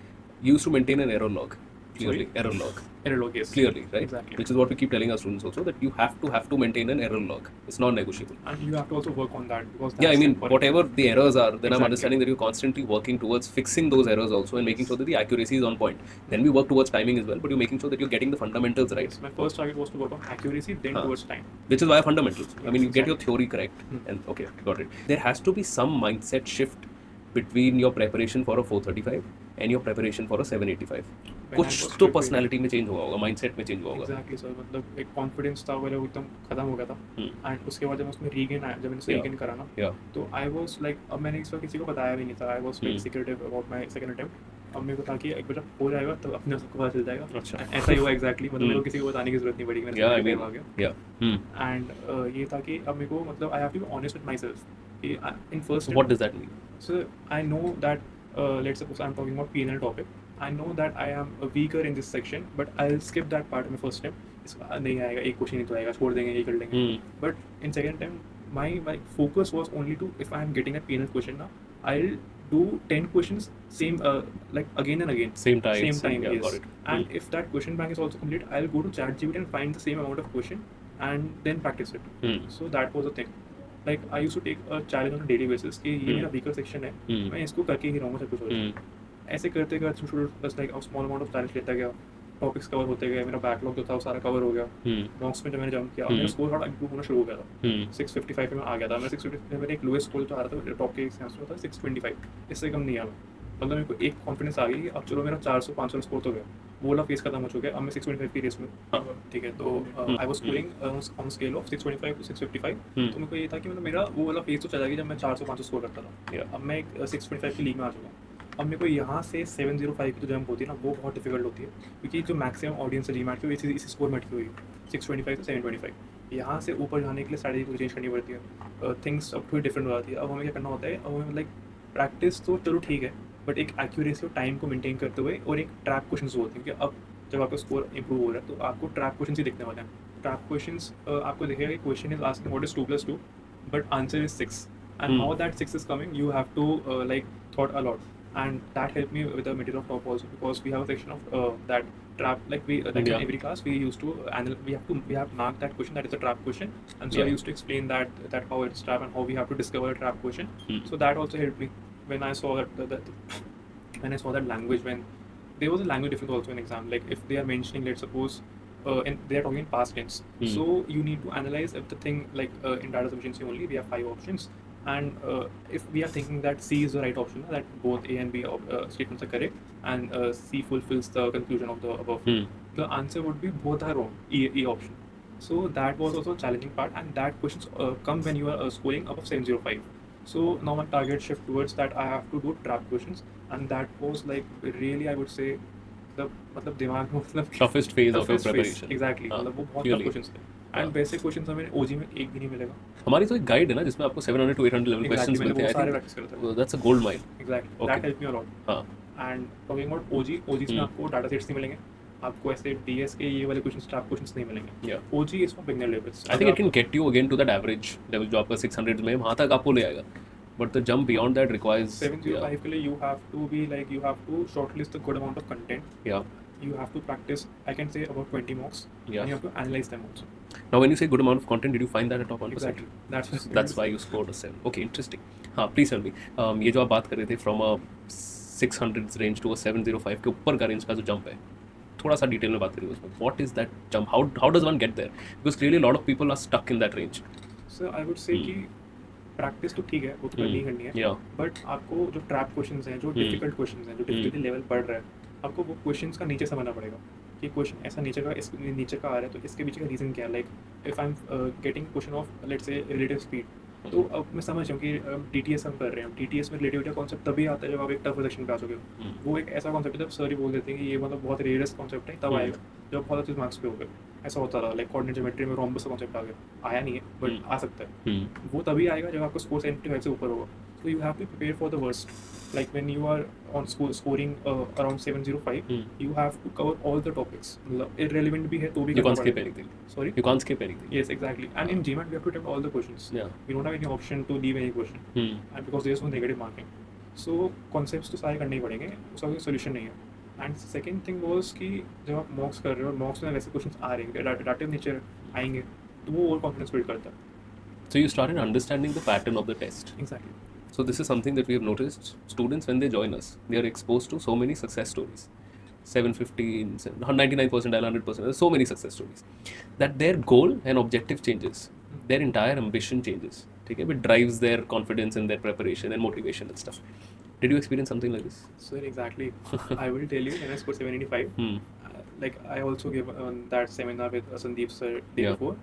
B: You used to maintain an error log. Clearly,
A: Sorry?
B: error log.
A: Error log, yes.
B: Clearly, right?
A: Exactly.
B: Which is what we keep telling our students also, that you have to maintain an error log. It's non-negotiable.
A: And you have to also work on that because
B: Yeah, I
A: that's
B: mean,
A: important.
B: whatever the errors are, then I'm
A: Exactly.
B: understanding that you're constantly working towards fixing those errors also and making sure that the accuracy is on point. Then we work towards timing as well, but you're making sure that you're getting the fundamentals right.
A: Yes, my first target was to work on accuracy, then towards time.
B: Which is why fundamentals. I mean, you get your
A: Exactly.
B: theory correct. And okay, got it. There has to be some mindset shift between your preparation for a 435 and your preparation for a 785.
A: When I
B: कुछ
A: was
B: तो
A: preparing-
B: personality में change हुआ होगा, mindset में change हुआ होगा.
A: Exactly, sir. मतलब एक कॉन्फिडेंस था वो एकदम खत्म हो गया था. एंड उसके बाद जब मैं उसमें रीगेन आया, जब मैंने
B: Yeah.
A: रीगेन करा ना,
B: Yeah.
A: तो आई वाज लाइक, अब मैंने इस बार किसी को बताया भी नहीं था. I was like secretive about my second attempt. अब मेरे को था कि एक बार जब हो जाएगा तो अपने सबको पता चल जाएगा.
B: अच्छा.
A: ऐसा ही हुआ एग्जैक्टली. मतलब मेरे को किसी को बताने की जरूरत नहीं पड़ी.
B: Yeah, I
A: मैंने
B: mean,
A: आ गया.
B: yeah.
A: एंड ये था कि अब मेरे को मतलब I have to be honest with myself. In first
B: So what does that mean?
A: So I know that let's suppose I'm talking about P&L topic. I know that I am weaker in this section, but I'll skip that part in the first time. इसका नहीं आएगा, एक question नहीं तो आएगा, छोड़ देंगे, ये कर लेंगे. But in second time, my focus was only to, if I'm getting a P&L question now, I'll do 10 questions same like again and again.
B: Same time. Yeah,
A: Yes.
B: got it.
A: And if that question bank is also complete, I'll go to ChatGPT and find the same amount of question and then practice it. So that was the thing. Like I used to take a challenge on a daily basis कि ये मेरा weaker section है, मैं इसको करके ही रहूँगा सब कुछ हो. ऐसे करते करते बस like small amount of challenge लेता गया, टॉपिक्स कवर होते गए, मेरा बैकलॉग जो था वो सारा कवर हो गया. मॉक्स में जब मैंने जंप किया, मेरा स्कोर थोड़ा इम्प्रूव होना शुरू हो गया था. 655 में आ गया था. मैं 650 मेरे एक लोएस्ट स्कोर जो आ रहा था टॉप के एग्जाम्स में था 625. इससे कम नहीं आया. मतलब मेरे को एक कॉन्फिडेंस आ गई कि अब चलो मेरा 400-500 स्कोर तो गया, वो वाला फेस खत्म हो चुका है. अब मैं 625 की रेस में. ठीक है, तो I was scoring on scale of 625 to 655. तो मेरे को ये था कि मतलब मेरा वो वाला फेस तो चला गया जब मैं 400-500 स्कोर करता था. अब मैं एक 625 की लीग में आ चुका हूँ. अब मेरे को यहाँ से 705 की जो जंप होती है ना, वो बहुत डिफिकल्ट होती है क्योंकि जो मैक्सिमम ऑडियंस है GMAT की इसी स्कोर में अटकी हुई है 625 से 725. यहाँ से ऊपर जाने के लिए स्ट्रैटेजी को चेंज करनी पड़ती है. थिंग्स अब थोड़ी डिफरेंट हो जाती है. अब हमें क्या करना होता है, अब हमें लाइक प्रैक्टिस तो चलो ठीक है, बट एक एक्यूरेसी और टाइम को मेंटेन करते हुए और एक ट्रैप क्वेश्चन होते हैं कि अब जब आपका स्कोर इंप्रूव हो रहा है तो आपको ट्रैप क्वेश्चन ही दिखने वाले हैं. ट्रैप क्वेश्चन आपको दिखेगा कि question is asking what is 2 + 2, but answer is 6. And how that 6 is coming, you have to like thought a lot. and that helped me with the material of top also, because we have a section of that trap, like we like
B: Yeah.
A: in every class we used to we have marked that question that is a trap question, and so
B: Yeah.
A: I used to explain that how it's trap and how we have to discover a trap question.
B: Hmm.
A: So that also helped me when I saw that when I saw that language, when there was a language difference also in exam, like if they are mentioning, let's suppose and they are talking in past tense, so you need to analyze if the thing, like in data sufficiency only we have 5 options, and if we are thinking that C is the right option, that both A and B statements are correct, and C fulfills the conclusion of the above, the answer would be both are wrong, E option. So that was also a challenging part, and that questions come when you are scoring above 705. So now my target shift towards that I have to do trap questions, and that was like really, I would say, the मतलब दिमाग में मतलब
B: Toughest phase of your
A: toughest phase,
B: preparation.
A: exactly,
B: हाँ,
A: मतलब वो बहुत
B: clearly.
A: tough questions थे,
B: हाँ.
A: and बेसिक questions हमें OG में एक भी नहीं मिलेगा.
B: हमारी तो एक गाइड है ना जिसमें आपको 700 to 800 लेवल
A: Exactly,
B: क्वेश्चंस
A: मैंने
B: मिलते
A: वो
B: हैं.
A: सारे
B: I
A: practice करे थे.
B: think that's a gold mine.
A: Exactly,
B: Okay.
A: that helped me a lot.
B: हाँ.
A: And talking about OGs में आपको डाटा सेट्स नहीं मिलेंगे, आपको ऐसे DS के ये वाले क्वेश्चंस, ट्रैप क्वेश्चंस नहीं मिलेंगे.
B: Yeah.
A: OG is for beginner levels.
B: I think it can get you again to that average level जो आपका 600 में वहाँ तक आपको ले आएगा. But the jump beyond that requires
A: 705 के लिए you have to be like, you have to shortlist a good amount of content.
B: Yeah.
A: You have to practice, I can say, about 20 mocks.
B: Yeah.
A: And you have to analyze them also.
B: Now when you say good amount of content, did you find that at top 1%?
A: Exactly.
B: That's why you scored a 7. Okay, interesting. हाँ, please tell me. ये जो आप बात कर रहे थे from a 600 range to a 705 के ऊपर का range का जो jump है, थोड़ा सा डिटेल में बात करिए उसमें. What is that jump? How does one get there? Because clearly a lot of people are stuck in that range.
A: So I would say कि प्रैक्टिस तो ठीक है, वो तो करनी ही करनी है.
B: Yeah.
A: बट आपको जो ट्रैप क्वेश्चंस हैं, जो डिफिकल्ट क्वेश्चंस हैं, जो डिफिकल्टी लेवल बढ़ रहा है, आपको वो क्वेश्चंस का नीचे समझना पड़ेगा कि क्वेश्चन ऐसा नीचे का, इस नीचे का आ रहा है, तो इसके पीछे का रीज़न क्या है. Like if I am getting question of let's say relative speed, तो अब मैं समझ रहा हूँ कि TTS हम कर रहे हैं. TTS में रिलेटिविटी का कॉन्सेप्ट तभी आता है जब आप एक टफ सेक्शन पे आ चुके हो. वो एक ऐसा कॉन्सेप्ट है जब सर ही बोल देते हैं कि ये मतलब बहुत रेयरेस्ट कॉन्सेप्ट है, तब आएगा जब बहुत अच्छे मार्क्स पे हो गए. ऐसा होता रहा, लाइक कोऑर्डिनेट ज्योमेट्री में रोम्बस का कॉन्सेप्ट आ गया, आया नहीं है बट आ सकता है. वो तभी आएगा जब आपका स्कोर 75 से ऊपर होगा. So you have to prepare for the worst. Like when you are on scoring around 705, you have to cover all the topics. मतलब irrelevant भी है तो भी
B: You can't
A: करना
B: skip
A: पड़ेगा.
B: anything.
A: Sorry?
B: You can't skip anything.
A: Yes, exactly. And in GMAT we have to attempt all the questions.
B: Yeah.
A: We don't have any option to leave any question. And because there is no negative marking. So concepts तो सारे करने ही पड़ेंगे, उसका कोई solution नहीं है. And second thing was कि जब आप मॉक्स कर रहे हो और मॉक्स में वैसे क्वेश्चंस आ रहे हैं, डाटाटिव नेचर आएंगे, तो वो और कॉन्फिडेंस बिल्ड करता है.
B: So you started understanding the pattern of the test.
A: Exactly.
B: So this is something that we have noticed. Students, when they join us, they are exposed to so many success stories. 750, 99 percentile, 100%. There's so many success stories that their goal and objective changes. Their entire ambition changes. Okay, it drives their confidence in their preparation and motivation and stuff. Did you experience something like this?
A: So exactly, I will tell you, when I scored 785, like I also gave that seminar with Sandeep sir day before,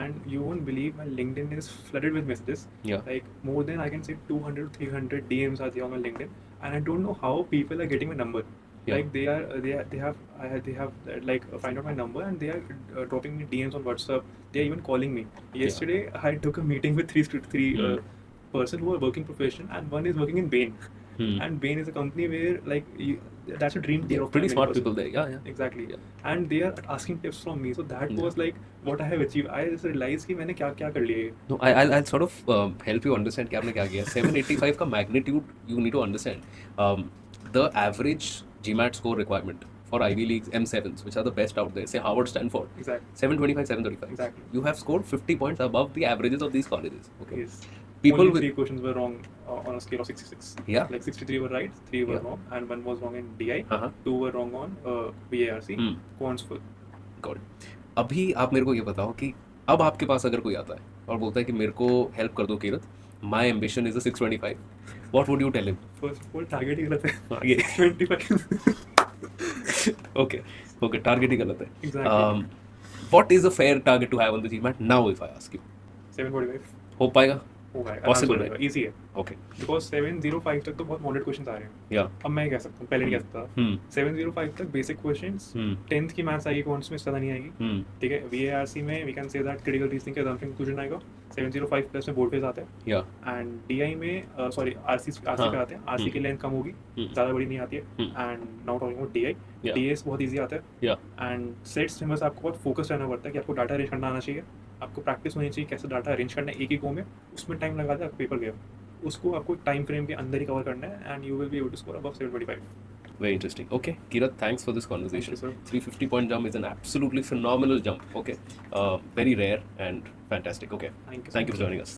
A: and you won't believe my LinkedIn is flooded with messages.
B: Yeah.
A: Like more than, I can say, 200 300 DMs are there on my LinkedIn, and I don't know how people are getting my number.
B: Yeah.
A: Like they have like find out my number, and they are dropping me DMs on WhatsApp. They are even calling me. Yesterday I took a meeting with three person who are working profession, and one is working in Bain. And Bain is a company where like that's a dream tier of
B: Pretty
A: many
B: smart
A: person.
B: people there. Yeah.
A: Exactly.
B: Yeah.
A: And they are asking tips from me. So that was like what I have achieved. I just realized कि मैंने क्या क्या कर लिया है.
B: No, I'll sort of help you understand क्या आपने क्या किया. 785 का magnitude you need to understand. The average GMAT score requirement for Ivy Leagues M7s, which are the best out there, say Harvard, Stanford,
A: Exactly.
B: 725, 735.
A: Exactly.
B: You have scored 50 points above the averages of these colleges. Okay.
A: Yes.
B: People
A: Only
B: with
A: 3 questions were wrong on a scale of 66.
B: Yeah.
A: Like 63 were right, 3 were
B: Yeah.
A: wrong, and 1 was wrong in DI. 2 were wrong on BARC. Quants full.
B: God. अभी आप मेरे को ये बताओ कि अब आपके पास अगर कोई आता है और बोलता है कि मेरे को हेल्प कर दो Kirat, my ambition is a 625. What would you tell him?
A: First of all, target ही गलत है.
B: आगे.
A: 25.
B: Okay, target ही गलत है.
A: Exactly.
B: What is a fair target to have on the GMAT now if I ask you?
A: 745.
B: हो पाएगा?
A: होगा.
B: Possible है.
A: Easy है.
B: Okay.
A: Because 705 तक तो बहुत मॉडरेट क्वेश्चंस आ रहे हैं.
B: Yeah.
A: अब मैं कह सकता हूँ, पहले नहीं कह सकता. 705 तक बेसिक क्वेश्चंस, 10th की मैथ्स आएगी, क्वांट्स में ज़्यादा नहीं आएगी. ठीक है. VARC में we can say that critical reasoning के assumption conclusion आएगा. 705 प्लस में बोर्ड फेज आता है.
B: Yeah.
A: एंड DI में सॉरी RC पे आते हैं. RC की लेंथ कम होगी, ज़्यादा बड़ी नहीं आती है. And now talking about DI, DS बहुत ईजी आता है.
B: Yeah.
A: एंड सेट्स में बस आपको बहुत फोकस रहना पड़ता है कि आपको डाटा अरेंज करना आना चाहिए, आपको प्रैक्टिस होनी चाहिए कैसे डाटा अरेंज करना है एक ही गो में. उसमें टाइम लगा दे, आपका पेपर गया. उसको आपको टाइम फ्रेम के अंदर ही कवर करना है and you will be able to score above 725.
B: Very interesting. Okay, Kirat, thanks for this conversation.
A: Thank you, sir.
B: 350-point jump is an absolutely phenomenal jump. Okay, very rare and fantastic. Okay,
A: Thank you so
B: thank you
A: much,
B: for
A: sir.
B: joining us.